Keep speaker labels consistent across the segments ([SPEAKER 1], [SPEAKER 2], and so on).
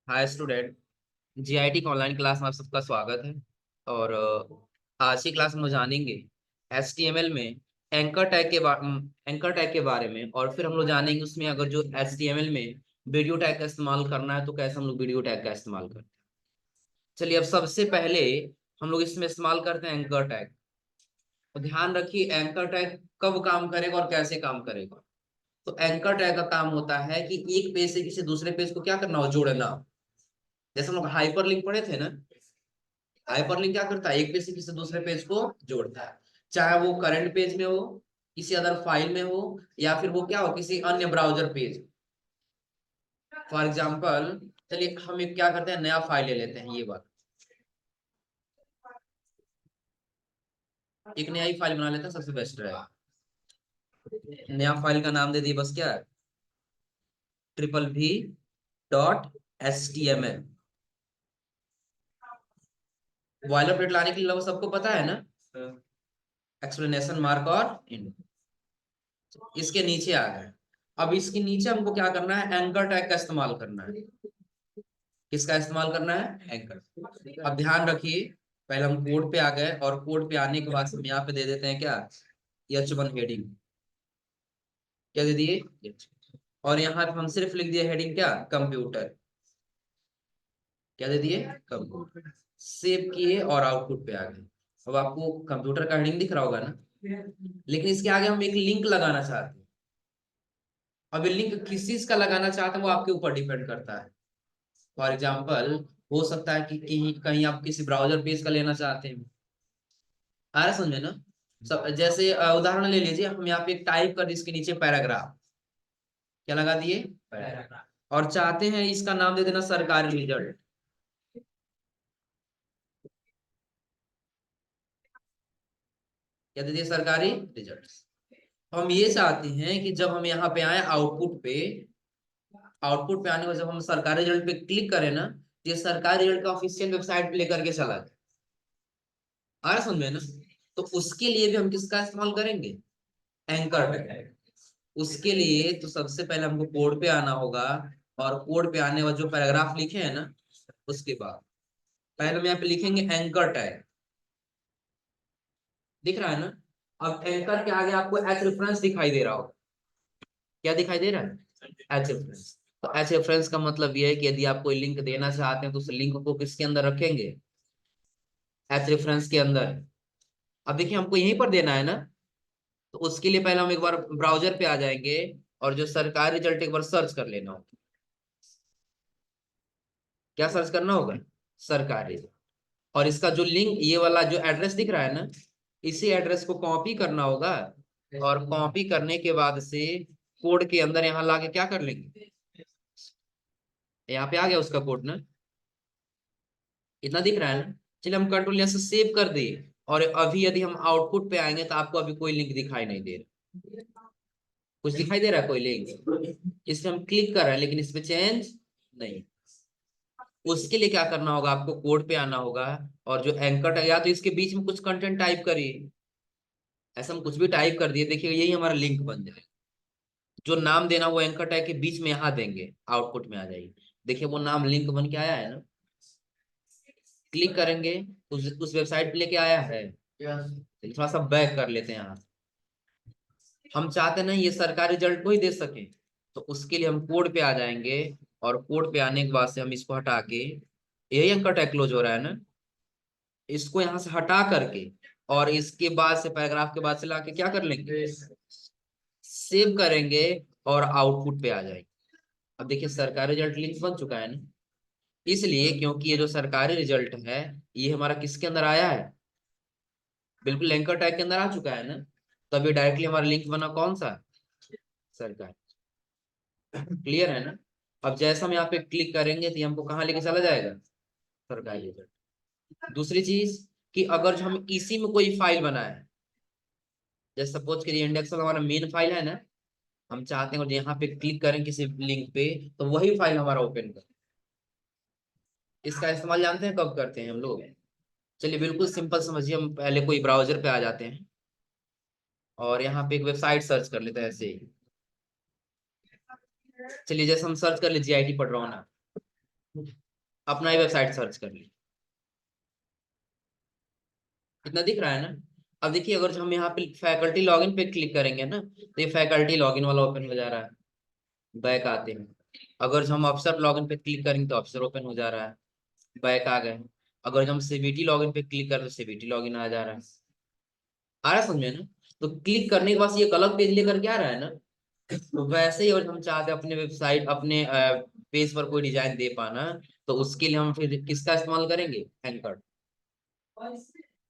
[SPEAKER 1] Hi student. GIT की online class में आप सबका स्वागत है। और आज की क्लास में हम जानेंगे एचटीएमएल में एंकर टैग के बारे में। और फिर हम लोग जानेंगे उसमें अगर जो एचटीएमएल में वीडियो टैग का इस्तेमाल करना है तो कैसे हम लोग वीडियो टैग का इस्तेमाल करते हैं। चलिए, अब सबसे पहले हम लोग इसमें इस्तेमाल करते हैं एंकर टैग। तो ध्यान रखिए एंकर टैग कब काम करेगा और कैसे काम करेगा। तो एंकर टैग का काम होता है कि एक पेज से किसी दूसरे पेज को क्या करना हो, जोड़ना। जैसे हम लोग हाइपर लिंक पढ़े थे ना, हाइपरलिंक क्या करता है, एक पेज से किसी दूसरे पेज को जोड़ता है। चाहे वो करंट पेज में हो, किसी अदर फाइल में हो, या फिर वो क्या हो, किसी अन्य ब्राउजर पेज। फॉर एग्जांपल, चलिए हम एक क्या करते हैं, नया फाइल ले लेते हैं। ये बात, एक नया ही फाइल बना लेते हैं, सबसे बेस्ट रहेगा। नया फाइल का नाम दे दिए बस, क्या है, VVV.html। बॉयलर प्लेट लाने के लिए लगभग सबको पता है ना, एक्सप्लेनेशन मार्क और इंड। इसके नीचे आ गए। अब इसके नीचे हमको क्या करना है, एंकर टैग का इस्तेमाल करना है। किसका इस्तेमाल करना है, एंकर। अब ध्यान रखिए, पहले हम कोड पे आ गए और कोड पे आने के बाद हम यहाँ पे दे देते हैं क्या, H1 हेडिंग। क्या दे दिए, और यहाँ पे हम सिर्फ लिख दिए हेडिंग क्या, कंप्यूटर। क्या दे दिए, कंप्यूटर। सेव किए और आउटपुट पे आ गए। अब आपको कंप्यूटर का हेडिंग दिख रहा होगा ना, लेकिन इसके आगे हम एक लिंक लगाना चाहते हैं। अब ये लिंक किस चीज का लगाना चाहते हैं वो आपके ऊपर डिपेंड करता है। फॉर एग्जाम्पल, हो सकता है कि कहीं कहीं आप किसी ब्राउजर पेज का लेना चाहते हैं। आ रहा है समझ में ना। सब जैसे उदाहरण ले लीजिए, हम यहाँ पे टाइप कर इसके नीचे पैराग्राफ। क्या लगा दिए, पैराग्राफ। और चाहते हैं इसका नाम दे देना सरकारी रिजल्ट। क्या दे दिए, सरकारी रिजल्ट। हम ये चाहते हैं कि जब हम यहाँ पे आए आउटपुट पे आने को जब हम सरकारी रिजल्ट पे क्लिक करें ना, तो ये सरकारी रिजल्ट का ऑफिशियल वेबसाइट पे लेकर के चला जाए। आ रहा समझ में ना। तो उसके लिए भी हम किसका इस्तेमाल करेंगे, एंकर टैग। उसके लिए तो सबसे पहले हमको कोड पे आना होगा। और कोड पे आने बाद जो पैराग्राफ लिखे हैं ना, उसके बाद पहले हम यहाँ पे लिखेंगे एंकर टैग। दिख रहा है ना। अब एंकर के आगे आपको एच रेफरेंस दिखाई दे रहा हो। क्या दिखाई दे रहा है, एच रेफरेंस। तो एच रेफरेंस का मतलब ये है कि यदि आप कोई लिंक देना चाहते हैं तो उस लिंक को किसके अंदर रखेंगे, एच रेफरेंस के अंदर। अब देखिए हमको यहीं पर देना है ना। तो उसके लिए पहले हम एक बार ब्राउजर पे आ जाएंगे और जो सरकारी रिजल्ट एक बार सर्च कर लेना होगा। क्या सर्च करना होगा, सरकारी। और इसका जो लिंक, ये वाला जो एड्रेस दिख रहा है ना, इसी एड्रेस को कॉपी करना होगा। और कॉपी करने के बाद से कोड के अंदर यहाँ लाके क्या कर लेंगे, यहाँ पे आ गया उसका कोड ना, इतना दिख रहा है ना। चलिए हम कंट्रोल यहाँ से सेव कर दिए। और अभी यदि हम आउटपुट पे आएंगे तो आपको अभी कोई लिंक दिखाई नहीं दे रहा। कुछ दिखाई दे रहा है, कोई लिंक इस पे हम क्लिक कर रहे हैं लेकिन इस पे चेंज नहीं। उसके लिए क्या करना होगा, आपको कोड पे आना होगा। और जो एंकर या तो इसके बीच में कुछ कंटेंट टाइप करिए। ऐसा हम कुछ भी टाइप कर दिए, देखिए यही हमारा लिंक बन जाए। जो नाम देना वो एंकर टैग के बीच में यहाँ देंगे, आउटपुट में आ जाएगी। देखिए वो नाम लिंक बन के आया है ना। क्लिक करेंगे, उस वेबसाइट पे लेके आया है। चलिए थोड़ा सा बैक कर लेते हैं यहाँ। हम चाहते नहीं ये सरकारी रिजल्ट को ही दे सके। तो उसके लिए हम कोड पे आ जाएंगे। और कोड पे आने के बाद से हम इसको हटा के, यही एंकर टैग क्लोज हो रहा है ना, इसको यहाँ से हटा करके और इसके बाद से पैराग्राफ के बाद से लाके क्या कर लेंगे, सेव करेंगे और आउटपुट पे आ जाएंगे। अब देखिए सरकारी रिजल्ट लिंक बन चुका है ना। इसलिए क्योंकि ये जो सरकारी रिजल्ट है, ये हमारा किसके अंदर आया है, बिल्कुल एंकर टैग के अंदर आ चुका है ना। तो अभी डायरेक्टली हमारा लिंक बना कौन सा, सरकारी। क्लियर है ना। अब जैसा हम यहाँ पे क्लिक करेंगे तो ये हमको कहाँ लेके चला जाएगा, सरकारी रिजल्ट। दूसरी चीज, कि अगर जो हम इसी में कोई फाइल बनाए, जैसे सपोज करिए इंडेक्स हमारा मेन फाइल है ना, हम चाहते हैं और यहाँ पे क्लिक करें किसी लिंक पे तो वही फाइल हमारा ओपन कर। इसका इस्तेमाल जानते हैं कब करते हैं हम लोग। चलिए बिल्कुल सिंपल समझिए, हम पहले कोई ब्राउजर पे आ जाते हैं और यहाँ पे एक वेबसाइट सर्च कर लेते हैं ऐसे ही। चलिए जैसे हम सर्च कर ले जीआईटी पढ़ रहा हूँ ना, अपना ही वेबसाइट सर्च कर ली, इतना दिख रहा है ना। अब देखिए अगर हम यहाँ पे फैकल्टी लॉगिन पे क्लिक करेंगे ना, तो ये फैकल्टी लॉगिन वाला ओपन हो जा रहा है। बैक आते हैं, अगर हम अफसर लॉगिन पे क्लिक करेंगे तो अफसर ओपन हो जा रहा है, बैक आ गए। अगर हम सीबीटी लॉगिन पे क्लिक करें तो सीबीटी लॉगिन आ जा रहा है। आ रहा है समझ में ना। तो क्लिक करने के बाद ये एक अलग पेज लेकर के आ रहा है ना। तो वैसे ही, और हम चाहते हैं अपने वेबसाइट अपने पेज पर कोई डिजाइन दे पाना, तो उसके लिए हम फिर किसका इस्तेमाल करेंगे, एंकर।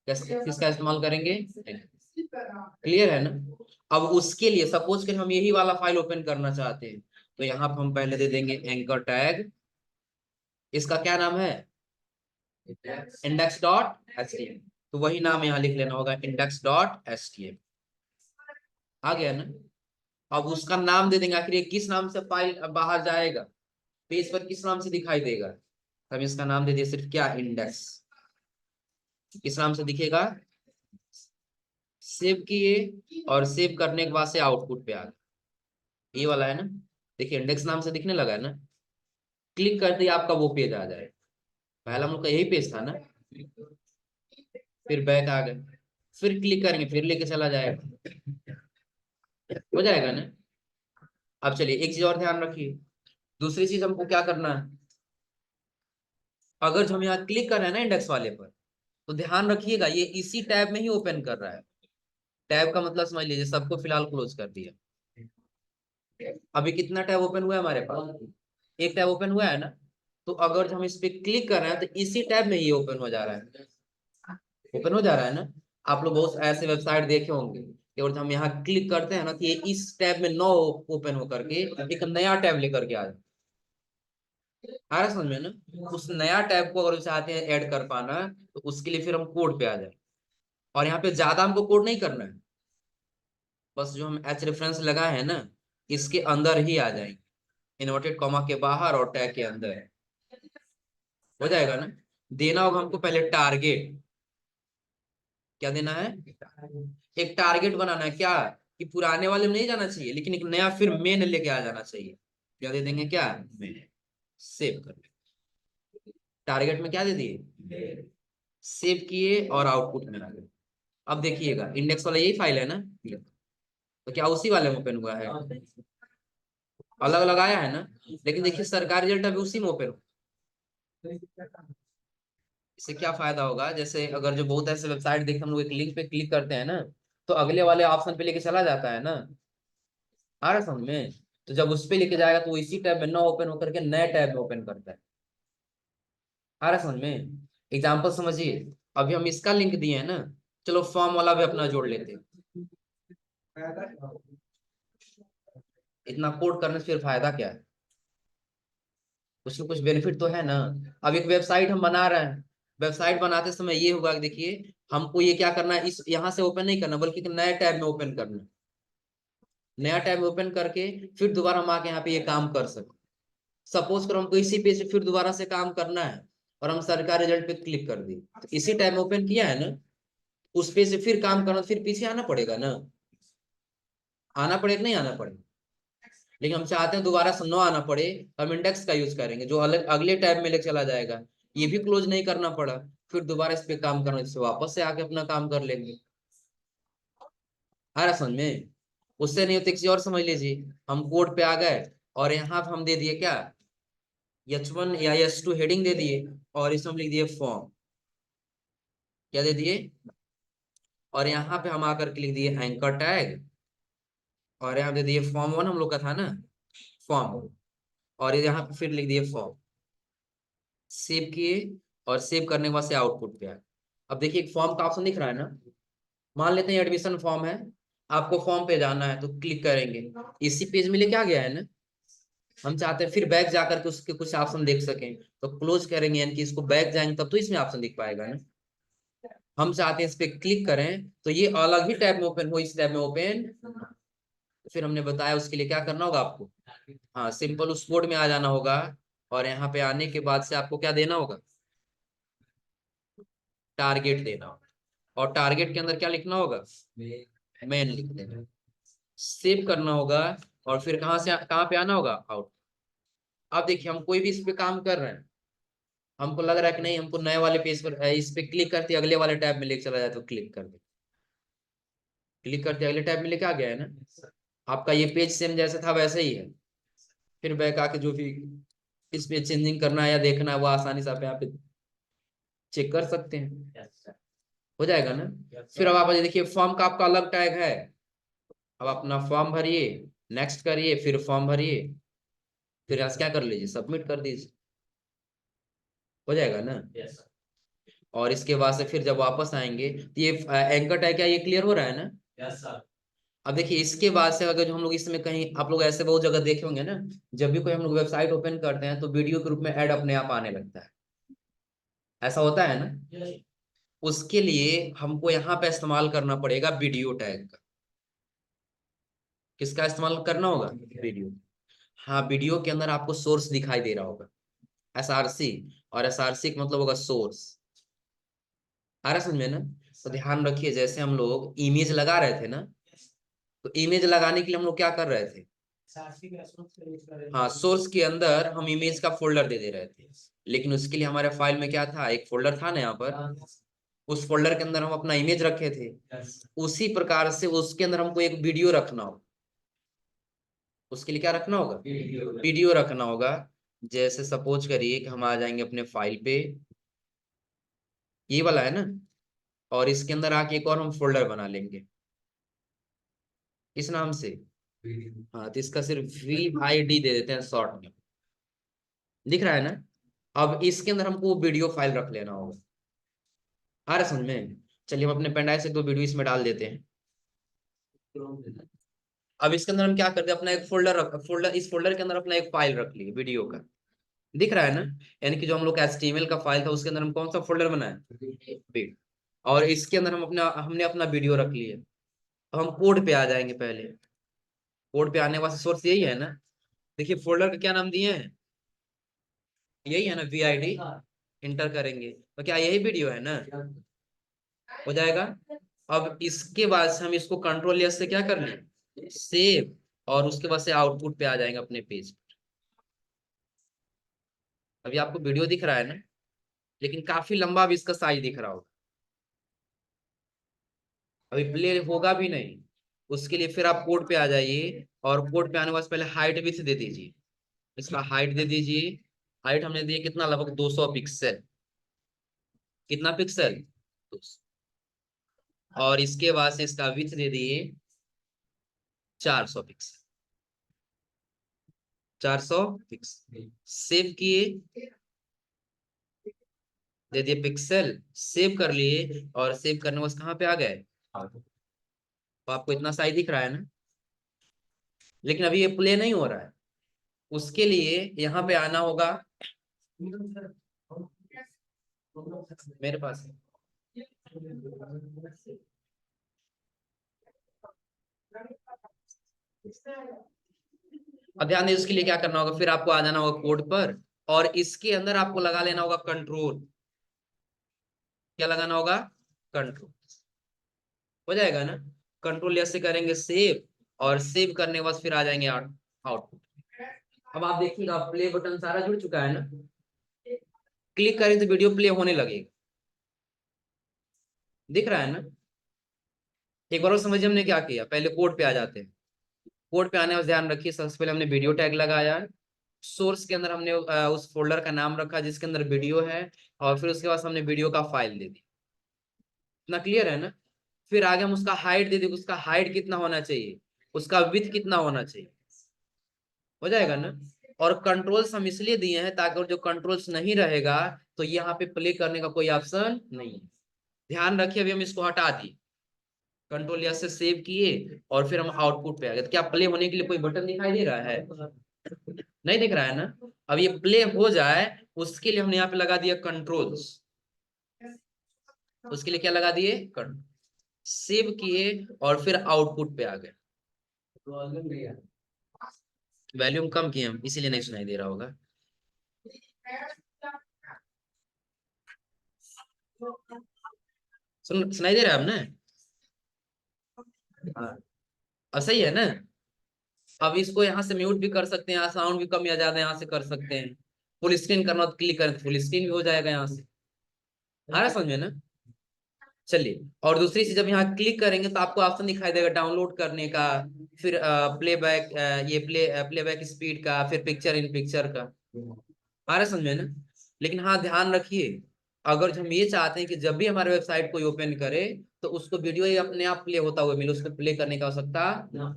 [SPEAKER 1] किसका इस्तेमाल करेंगे, क्लियर है ना। अब उसके लिए सपोज कि हम यही वाला फाइल ओपन करना चाहते हैं, तो यहाँ पर हम पहले दे देंगे एंकर टैग, इसका क्या नाम है, index dot H T M. तो वही नाम यहाँ लिख लेना होगा, index dot H T M. आ गया ना। अब उसका नाम दे देंगे, आखिर ये किस नाम से फाइल बाहर जाएगा, पेज पर किस नाम से दिखाई देगा। हम इसका नाम दे दिए सिर्फ क्या, इंडेक्स। किस नाम से दिखेगा, सेव किए, और सेव करने के बाद से आउटपुट पे आ गया, ये वाला है ना। देखिए इंडेक्स नाम से दिखने लगा है ना। क्लिक करते ही आपका वो पेज आ जाए, पहला हम लोग का यही पेज था ना। फिर बैक आ गए, फिर क्लिक करेंगे, फिर लेके चला जाएगा, हो जाएगा ना। अब चलिए एक चीज और ध्यान रखिए, दूसरी चीज हमको क्या करना है, अगर जो हम यहाँ क्लिक कर रहे हैं ना इंडेक्स वाले पर, तो ध्यान रखिएगा ये इसी टैब में ही ओपन कर रहा है। टैब का मतलब समझ लीजिए, सबको फिलहाल क्लोज कर दिया। अभी कितना टैब ओपन हुआ है हमारे पास, एक टैब ओपन हुआ है ना। तो अगर जो हम इस पे क्लिक कर रहे हैं तो इसी टैब में ये ओपन हो जा रहा है, ओपन हो जा रहा है ना। आप लोग बहुत ऐसे वेबसाइट देखे होंगे कि और हम यहाँ क्लिक करते हैं ना, तो ये इस टैब में नो ओपन होकर के एक नया टैब लेकर के आ जाए। आ रहा है समझ में ना। उस नया टैब को अगर चाहते हैं ऐड कर पाना, तो उसके लिए फिर हम कोड पे आ जाए, और यहाँ पे ज्यादा हमको कोड नहीं करना है, बस जो हम एच रेफरेंस लगाए हैं ना, इसके अंदर ही आ जाएंगे, इन्वर्टेड कॉमा के बाहर और टैग के अंदर, हो जाएगा ना। देना होगा हमको पहले टारगेट, क्या देना है, एक टारगेट बनाना है क्या, कि पुराने वाले में नहीं जाना चाहिए, लेकिन एक नया फिर मेन लेके आ जाना चाहिए। क्या दे देंगे, क्या, मेन। सेव कर, टारगेट में क्या दे दिए, सेव किए, और आउटपुट में आ गए। अब देखिएगा इंडेक्स वाला यही फाइल है ना, तो क्या उसी वाले में ओपन हुआ है, अलग अलग आया है ना। लेकिन देखिए सरकारी रिजल्ट अभी उसी में ओपन हो। इससे क्या फायदा होगा, जैसे अगर जो बहुत ऐसे वेबसाइट देखते हम लोग एक लिंक पे क्लिक करते हैं ना, तो अगले वाले ऑप्शन पे लेके चला जाता है ना। आ रहा समझ में। तो जब उस पे लेके जाएगा तो वो इसी टैब में ना ओपन होकर के नए टैब में ओपन करता है। आ रहा समझ में। एग्जाम्पल समझिए, अभी हम इसका लिंक दिए हैं ना, चलो फॉर्म वाला भी अपना जोड़ लेते हैं। इतना कोड करने से फिर फायदा क्या है, कुछ ना कुछ बेनिफिट तो है ना। अब एक वेबसाइट हम बना रहे हैं, वेबसाइट बनाते समय ये होगा कि देखिए हमको ये क्या करना है, इस यहाँ से ओपन नहीं करना, बल्कि एक नए टैब में ओपन करना है। नया टैब में ओपन करके फिर दोबारा हम आके यहाँ पे ये काम कर सकते। सपोज करो हमको इसी पेज पे फिर दोबारा से काम करना है, और हम सरकारी रिजल्ट पे क्लिक कर दिए, तो इसी टाइम ओपन किया है ना, उस पेज से फिर काम करना, फिर पीछे आना पड़ेगा ना। आना पड़ेगा, नहीं आना पड़ेगा। लेकिन हम चाहते हैं दोबारा से न आना पड़े, हम इंडेक्स का यूज करेंगे जो अलग अगले टैब में ले चला जाएगा। ये भी क्लोज नहीं करना पड़ा, फिर दोबारा इस पे काम करना, जिससे वापस से आके अपना काम कर लेंगे। आ रहा समझ में। उससे नहीं होते किसी और समझ लीजिए, हम कोड पे आ गए, और यहाँ पे हम दे दिए क्या, H1 या H2 हेडिंग दे दिए, और इसमें हम लिख दिए फॉर्म, क्या दे दिए, और यहाँ पे हम आकर के लिख दिए एंकर टैग, और यहाँ दे दिए फॉर्म वन हम लोग का था ना, फॉर्म, और यहाँ पे फिर लिख दिए फॉर्म। सेव किए, और सेव करने के बाद से आउटपुट पे आए। अब देखिए एक फॉर्म का ऑप्शन दिख रहा है ना, मान लेते हैं एडमिशन फॉर्म है, आपको फॉर्म पे जाना है तो क्लिक करेंगे, इसी पेज में लेके आ गया है ना। हम चाहते हैं फिर बैक जाकर के उसके कुछ ऑप्शन देख सकें, तो क्लोज करेंगे, यानी कि इसको बैक जाएंगे तब तो इसमें ऑप्शन दिख पाएगा ना। हम चाहते हैं इस पे क्लिक करें तो ये अलग ही टैब में ओपन हो, इस टैब में ओपन। फिर हमने बताया उसके लिए क्या करना होगा आपको, हाँ सिंपल उस कोड में आ जाना होगा, और यहाँ पे आने के बाद से आपको क्या देना होगा, टारगेट देना होगा, और टारगेट के अंदर क्या लिखना होगा, मेन लिख देना, सेव करना होगा, और फिर कहाँ से कहाँ पे आना होगा, आउट। अब देखिए हम कोई भी इस पे काम कर रहे हैं, हमको लग रहा है कि नहीं, हमको नए वाले पेज पर इस पे क्लिक करते अगले वाले टैब में लेके चला जाए, तो क्लिक कर दे, क्लिक करते अगले टैब में लेके आ गया है ना। आपका ये पेज सेम जैसा था वैसे ही है। फिर बैक आके जो भी इस पे चेंजिंग करना है या देखना है वो आसानी से आप यहाँ पे चेक कर सकते हैं, हो जाएगा ना। फिर अब आप ये देखिए फॉर्म का आपका अलग टैग है। अब अपना फॉर्म भरिए, नेक्स्ट करिए, फिर फॉर्म भरिए, फिर यहाँ से क्या कर लीजिए, सबमिट कर दीजिए, हो जाएगा ना। और इसके बाद से फिर जब वापस आएंगे तो ये एंकर टैग क्या ये क्लियर हो रहा है ना। अब देखिए इसके बाद से अगर जो हम लोग इसमें कहीं, आप लोग ऐसे बहुत जगह देखे होंगे ना, जब भी कोई हम लोग वेबसाइट ओपन करते हैं तो वीडियो के रूप में ऐड अपने आप आने लगता है, ऐसा होता है ना। उसके लिए हमको यहाँ पे इस्तेमाल करना पड़ेगा वीडियो टैग का। किसका इस्तेमाल करना होगा, वीडियो। हाँ, वीडियो के अंदर आपको सोर्स दिखाई दे रहा होगा, एसआरसी, और एसआरसी का मतलब होगा सोर्स। आ रहा समझ में ना। तो ध्यान रखिए, जैसे हम लोग इमेज लगा रहे थे ना, तो इमेज लगाने के लिए हम लोग क्या कर रहे थे, हाँ सोर्स के अंदर हम इमेज का फोल्डर दे दे रहे थे। लेकिन उसके लिए हमारे फाइल में क्या था, एक फोल्डर था ना यहाँ पर, उस फोल्डर के अंदर हम अपना इमेज रखे थे। उसी प्रकार से उसके अंदर हमको एक वीडियो रखना होगा। उसके लिए क्या रखना होगा, वीडियो रखना होगा। जैसे सपोज करिए कि हम आ जाएंगे अपने फाइल पे, ये वाला है ना, और इसके अंदर आके एक और हम फोल्डर बना लेंगे इस नाम से। हाँ, तो इसका सिर्फ VID दे देते हैं शॉर्ट में, दिख रहा है ना। अब इसके अंदर हमको वीडियो फाइल रख लेना होगा। आ रहा समझ में। चलिए हम अपने पेन से 2 वीडियो इसमें डाल देते हैं। अब इसके अंदर हम क्या करते हैं, अपना एक फोल्डर, इस फोल्डर के अंदर अपना एक फाइल रख लिए वीडियो का, दिख रहा है ना। यानी कि जो हम लोग का HTML का फाइल था उसके अंदर हम कौन सा फोल्डर बनाए, वीडियो। और इसके अंदर हमने अपना वीडियो रख लिया। अब हम कोड पे आ जाएंगे पहले। कोड पे आने वाला सोर्स यही है ना। देखिए फोल्डर का क्या नाम दिए हैं, यही है ना, VID। इंटर करेंगे तो क्या यही वीडियो है ना, हो जाएगा। अब इसके बाद से हम इसको कंट्रोल S से क्या कर लें, सेव, और उसके बाद से आउटपुट पे आ जाएंगे अपने पेज। अभी आपको वीडियो दिख रहा है ना, लेकिन काफी लंबा भी इसका साइज दिख रहा होगा। अभी प्ले होगा भी नहीं। उसके लिए फिर आप कोड पे आ जाइए, और कोड पे आने के बाद पहले हाइट विड्थ दे दीजिए। इसका हाइट दे दीजिए। हाइट हमने दिया कितना, लगभग 200 पिक्सल। कितना पिक्सल, 200। और इसके बाद से इसका विड्थ दे दिए 400 पिक्सल। 400 पिक्सल सेव किए, दे दिए पिक्सल, सेव कर लिए, और सेव करने के बाद कहाँ पे आ गए, तो आपको इतना साइज दिख रहा है ना। लेकिन अभी ये प्ले नहीं हो रहा है। उसके लिए यहाँ पे आना होगा, मेरे पास है। अब ध्यान दें, उसके लिए क्या करना होगा, फिर आपको आ जाना होगा कोड पर, और इसके अंदर आपको लगा लेना होगा कंट्रोल। क्या लगाना होगा, कंट्रोल, हो जाएगा ना। कंट्रोल ऐसे करेंगे सेव, और सेव करने के बाद फिर आ जाएंगे आउटपुट। अब आप देखिएगा प्ले बटन सारा जुड़ चुका है ना। क्लिक करें तो वीडियो प्ले होने लगेगा, दिख रहा है ना। एक बार और समझिए हमने क्या किया, पहले कोड पे आ जाते हैं। कोड पे आने में ध्यान रखिए, सबसे पहले हमने वीडियो टैग लगाया है। सोर्स के अंदर हमने उस फोल्डर का नाम रखा जिसके अंदर वीडियो है, और फिर उसके बाद हमने वीडियो का फाइल दे दी। इतना क्लियर है ना। फिर आगे हम उसका हाइट दे देंगे, उसका हाइट कितना होना चाहिए, उसका विड्थ कितना होना चाहिए, हो जाएगा ना। और कंट्रोल्स हम इसलिए दिए हैं ताकि जो कंट्रोल्स नहीं रहेगा तो यहाँ पे प्ले करने का कोई ऑप्शन नहीं है। ध्यान रखिए, अभी हम इसको हटा दिए, कंट्रोल या से सेव किए, और फिर हम आउटपुट पे आ गए। तो क्या प्ले होने के लिए कोई बटन दिखाई दे रहा है, नहीं दिख रहा है ना। अब ये प्ले हो जाए उसके लिए हमने यहाँ पे लगा दिया कंट्रोल्स। उसके लिए क्या लगा दिए, कंट्रोल, सेव किए, और फिर आउटपुट पे आ गए। वॉल्यूम कम किए हम, इसीलिए नहीं सुनाई दे रहा होगा। सुनाई दे रहा है आपने, हाँ। अब सही है ना। अब इसको यहाँ से म्यूट भी कर सकते हैं, साउंड भी कम या ज्यादा यहाँ से कर सकते हैं। फुल स्क्रीन करना तो क्लिक करें तो फुल स्क्रीन भी हो जाएगा यहाँ से। आ रहा है समझ में ना? चलिए, और दूसरी चीज, जब यहाँ क्लिक करेंगे तो आपको ऑप्शन दिखाई देगा डाउनलोड करने का, फिर प्लेबैक, ये प्लेबैक स्पीड का, फिर पिक्चर इन पिक्चर का। आ रहा है समझ में ना? लेकिन हाँ ध्यान रखिए, अगर हम ये चाहते हैं कि जब भी हमारे वेबसाइट कोई ओपन करे तो उसको वीडियो ही अपने आप प्ले होता हुआ मिले, उसको प्ले करने की आवश्यकता ना।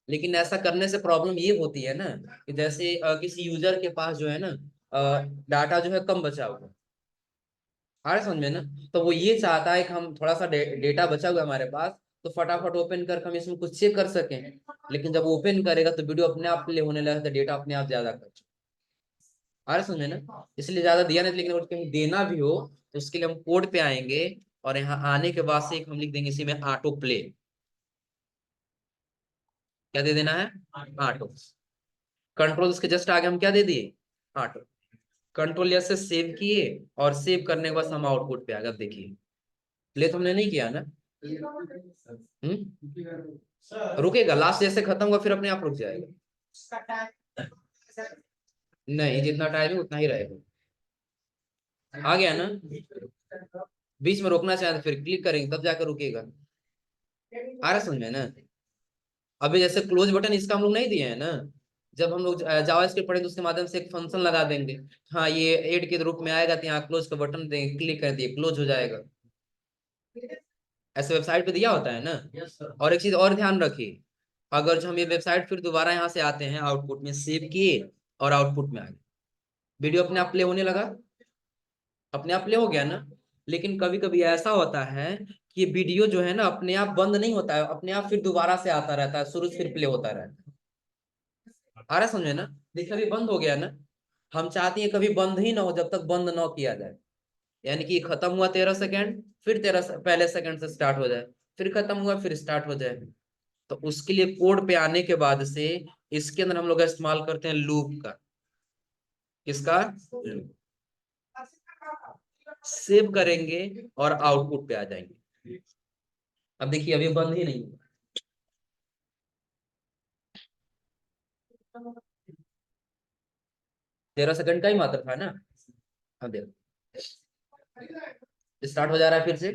[SPEAKER 1] लेकिन ऐसा करने से प्रॉब्लम ये होती है ना, कि जैसे किसी यूजर के पास जो है ना डाटा जो है कम बचा हुआ, आ रहा है समझ में ना? तो वो ये चाहता है कि हम थोड़ा सा डेटा बचा हुआ है हमारे पास, तो फटाफट ओपन कर हम इसमें कुछ चेक कर सकें। लेकिन जब ओपन करेगा तो वीडियो अपने आप प्ले होने लगता है, डेटा अपने आप ज्यादा खर्च। आ रहा है समझ में ना? इसलिए ज्यादा दिया नहीं, लेकिन अगर कहीं देना भी हो तो उसके लिए हम कोड पे आएंगे, और यहाँ आने के बाद से एक हम लिख देंगे इसी में ऑटो प्ले। क्या दे देना है? ऑटो। कंट्रोल उसके जस्ट आगे हम क्या दे दिए? ऑटो। कंट्रोल एस से सेव किए, और सेव करने के बाद हम आउटपुट पे आ गए। अब देखिए, प्ले तो हमने नहीं किया ना। रुकेगा, लास्ट जैसे खत्म हुआ फिर अपने आप रुक जाएगा। नहीं, जितना टाइम है उतना ही रहेगा। आ गया ना? बीच में रोकना चाहे तो फिर क्लिक करेंगे तब जाकर रुकेगा। आ रहा समझ में ना? अभी जैसे क्लोज बटन इसका हम लोग नहीं दिए हैं ना, जब हम लोग जावास्क्रिप्ट पढ़ेंगे तो उसके माध्यम से एक फंक्शन लगा देंगे, हाँ ये एड के रूप में आएगा, तो यहाँ क्लोज का बटन देंगे, क्लिक कर दिए, क्लोज हो जाएगा। ऐसे वेबसाइट पे दिया होता है ना। और एक चीज और ध्यान रखिए, अगर जो हम ये वेबसाइट फिर दोबारा यहाँ से आते हैं, आउटपुट में सेव किए और आउटपुट में आ गए, वीडियो अपने आप प्ले होने लगा, अपने आप प्ले हो गया ना। लेकिन कभी कभी ऐसा होता है कि वीडियो जो है ना अपने आप बंद नहीं होता है, अपने आप फिर दोबारा से आता रहता है, शुरू से फिर प्ले होता रहता है। आ रहा समझे ना? देखिए अभी बंद हो गया ना, हम चाहते हैं कभी बंद ही ना हो जब तक बंद ना किया जाए। यानी कि खत्म हुआ 13 सेकंड, फिर 13 पहले सेकंड से स्टार्ट हो जाए, फिर खत्म हुआ फिर स्टार्ट हो जाए। तो उसके लिए कोड पे आने के बाद से इसके अंदर हम लोग इस्तेमाल करते हैं लूप का। किसका? लूप। सेव करेंगे और आउटपुट पे आ जाएंगे। अब देखिए अभी बंद ही नहीं हुआ। 13 सेकंड का ही मात्र था ना। अब देखो स्टार्ट हो जा रहा है फिर से।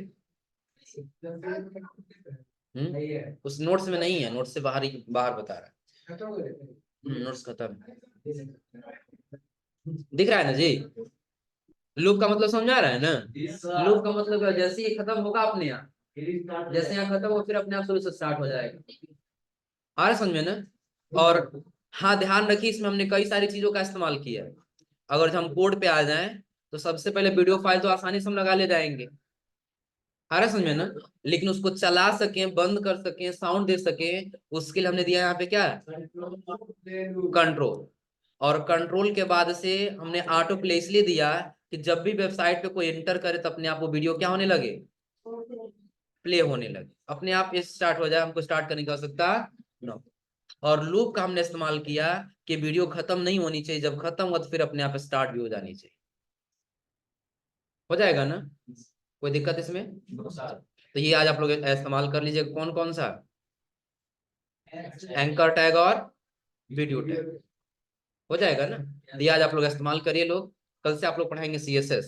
[SPEAKER 1] उस नोट्स में नहीं है, नोट्स से बाहर ही बाहर बता रहा है। नोट्स खत्म। दिख रहा है ना जी? लूप का मतलब समझा रहा है ना? लूप का मतलब जैसे ही खत्म होगा अपने यहाँ, जैसे यहाँ खत्म हो फिर अपने आप शुरू से स्टार्ट हो जाएगा। आ रहा समझ में ना? और हाँ ध्यान रखिए, इसमें हमने कई सारी चीजों का इस्तेमाल किया है। अगर हम कोड पे आ जाएं तो सबसे पहले वीडियो फाइल तो आसानी से हम लगा ले जाएंगे, आ रहा समझ में ना? लेकिन उसको चला सकें, बंद कर सकें, साउंड दे सकें, उसके लिए हमने दिया यहाँ पे क्या है? कंट्रोल। और कंट्रोल के बाद से हमने ऑटो प्ले इसलिए दिया कि जब भी वेबसाइट पे कोई एंटर करे तो अपने आप वो वीडियो क्या होने लगे? प्ले होने लगे, अपने आप ये स्टार्ट हो जाए, हमको स्टार्ट करने की आवश्यकता नो। और लूप का हमने इस्तेमाल किया कि वीडियो खत्म नहीं होनी चाहिए, जब खत्म हुआ तो फिर अपने आप स्टार्ट भी हो जानी चाहिए। हो जाएगा ना? कोई दिक्कत इसमें? तो ये आज आप लोग इस्तेमाल कर लीजिए। कौन कौन सा? एंकर टैग और वीडियो टैग। हो जाएगा ना? ये आज आप लोग इस्तेमाल करिए लोग। कल से आप लोग पढ़ाएंगे CSS।